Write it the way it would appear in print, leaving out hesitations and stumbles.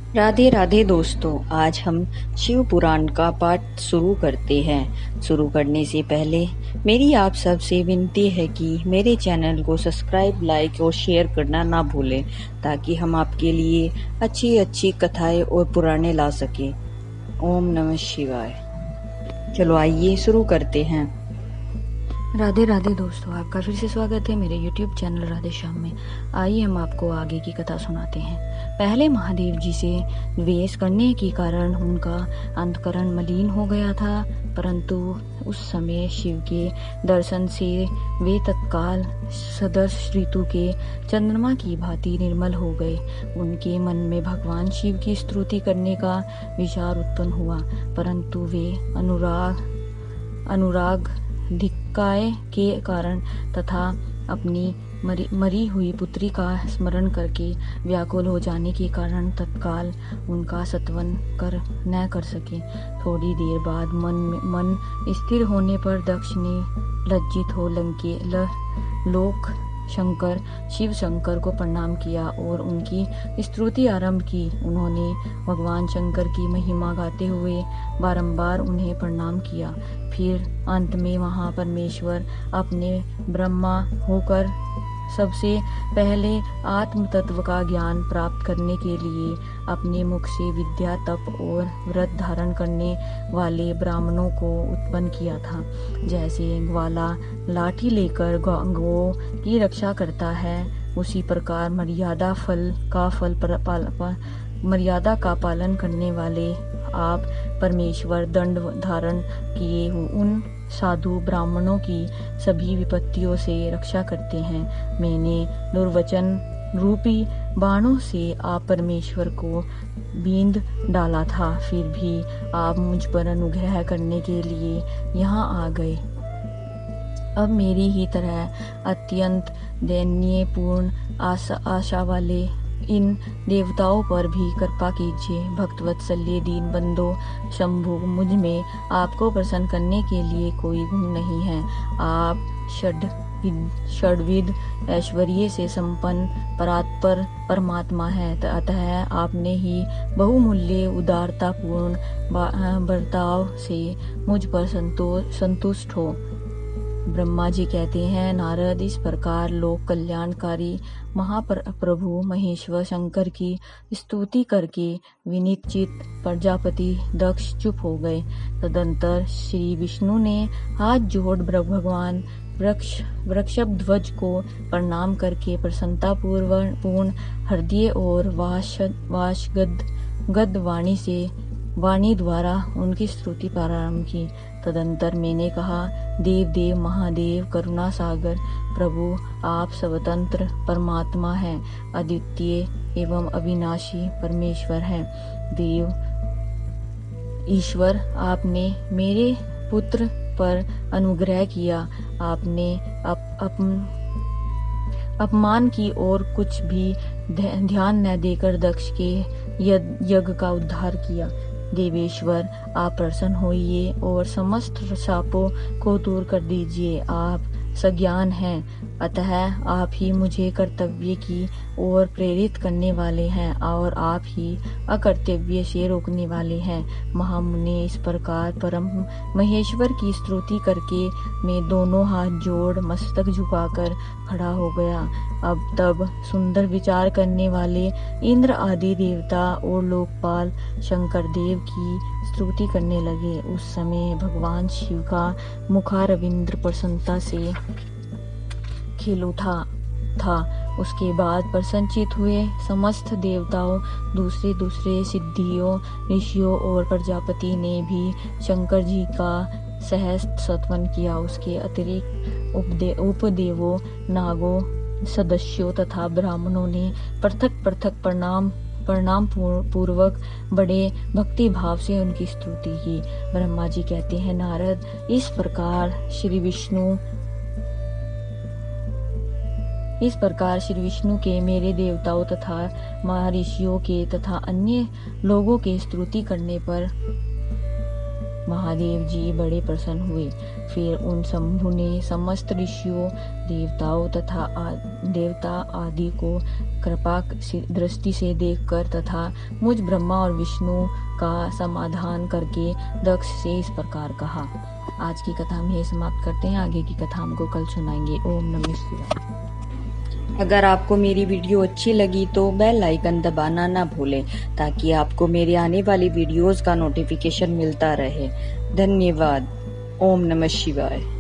राधे राधे दोस्तों, आज हम शिव पुराण का पाठ शुरू करते हैं। शुरू करने से पहले मेरी आप सबसे विनती है कि मेरे चैनल को सब्सक्राइब, लाइक और शेयर करना ना भूलें, ताकि हम आपके लिए अच्छी अच्छी कथाएं और पुराणे ला सकें। ओम नमः शिवाय। चलो आइए शुरू करते हैं। राधे राधे दोस्तों, आपका फिर से स्वागत है मेरे YouTube चैनल राधे श्याम में। आइए हम आपको आगे की कथा सुनाते हैं। पहले महादेव जी से द्वेष करने के कारण उनका अंतकरण मलिन हो गया था, परंतु उस समय शिव के दर्शन से वे तत्काल सदर्श ऋतु के चंद्रमा की भांति निर्मल हो गए। उनके मन में भगवान शिव की स्तुति करने का विचार उत्पन्न हुआ, परंतु वे अनुराग धिक्काय के कारण तथा अपनी मरी हुई पुत्री का स्मरण करके व्याकुल हो जाने के कारण तत्काल उनका सत्वन न कर सके। थोड़ी देर बाद मन स्थिर होने पर दक्ष ने लज्जित हो लोक शंकर शिव शंकर को प्रणाम किया और उनकी स्तुति आरंभ की। उन्होंने भगवान शंकर की महिमा गाते हुए बारंबार उन्हें प्रणाम किया। फिर अंत में महापरमेश्वर अपने ब्रह्मा होकर सबसे पहले आत्म तत्व का ज्ञान प्राप्त करने के लिए अपने मुख से विद्या, तप और व्रत धारण करने वाले ब्राह्मणों को उत्पन्न किया था। जैसे ग्वाला लाठी लेकर गौ की रक्षा करता है, उसी प्रकार मर्यादा का पालन करने वाले आप परमेश्वर दंड धारण किए उन साधु ब्राह्मणों की सभी विपत्तियों से रक्षा करते हैं। मैंने दुर्वचन रूपी बाणों से आप परमेश्वर को बींद डाला था, फिर भी आप मुझ पर अनुग्रह करने के लिए यहाँ आ गए। अब मेरी ही तरह अत्यंत दयनीयपूर्ण आशा वाले इन देवताओं पर भी कृपा कीजिए। भक्तवत्सल्य दीन बंधो शंभु, मुझ में आपको प्रसन्न करने के लिए कोई गुण नहीं है। आप षड्विध ऐश्वर्य से संपन्न परात्पर परमात्मा है, अतः आपने ही बहुमूल्य उदारतापूर्ण बर्ताव से मुझ पर संतुष्ट हो। ब्रह्मा जी कहते हैं, नारद, इस प्रकार लोक कल्याणकारी महाप्रभु महेश्वर शंकर की स्तुति करके विनिचित प्रजापति दक्ष चुप हो गए। तदंतर श्री विष्णु ने हाथ जोड़ भगवान वृषभध्वज को प्रणाम करके प्रसन्नता पूर्ण हृदय और वाशगद वाणी द्वारा उनकी स्तुति प्रारंभ की। तदंतर मैंने कहा, देव महादेव करुणा सागर प्रभु, आप स्वतंत्र परमात्मा हैं, अद्वितीय एवं अविनाशी परमेश्वर हैं। देव ईश्वर, आपने मेरे पुत्र पर अनुग्रह किया। आपने अपमान की और कुछ भी ध्यान न देकर दक्ष के यज्ञ का उद्धार किया। देवेश्वर, आप प्रसन्न होइए और समस्त शापों को दूर कर दीजिए। आप सज्ञान हैं, अतः आप ही मुझे कर्तव्य की ओर प्रेरित करने वाले हैं और आप ही अकर्तव्य से रोकने वाले हैं। महामुनि, इस प्रकार परम महेश्वर की स्तुति करके मैं दोनों हाथ जोड़ मस्तक झुकाकर खड़ा हो गया। अब तब सुंदर विचार करने वाले इंद्र आदि देवता और लोकपाल शंकर देव की स्तुति करने लगे। उस समय भगवान शिव का मुखारविंद प्रसन्नता से खिल उठा था। उसके बाद प्रसन्नचित हुए समस्त देवताओं, दूसरे सिद्धियों, ऋषियों और प्रजापति ने भी शंकर जी का सहस्त्र सत्वन किया। उसके अतिरिक्त उपदेवों, नागों, सदस्यों तथा ब्राह्मणों ने पृथक प्रणाम पूर्वक बड़े भक्ति भाव से उनकी स्तुति की। ब्रह्मा जी कहते हैं, नारद, इस प्रकार श्री विष्णु के मेरे देवताओं तथा महर्षियों के तथा अन्य लोगों के स्तुति करने पर महादेव जी बड़े प्रसन्न हुए। फिर उन शंभु ने समस्त ऋषियों, देवताओं तथा देवता आदि को कृपा दृष्टि से देखकर तथा मुझ ब्रह्मा और विष्णु का समाधान करके दक्ष से इस प्रकार कहा। आज की कथा हम यही समाप्त करते हैं। आगे की कथा हमको कल सुनाएंगे। ओम नमः शिवाय। अगर आपको मेरी वीडियो अच्छी लगी तो बेल आइकन दबाना ना भूलें ताकि आपको मेरे आने वाली वीडियोस का नोटिफिकेशन मिलता रहे। धन्यवाद। ओम नमः शिवाय।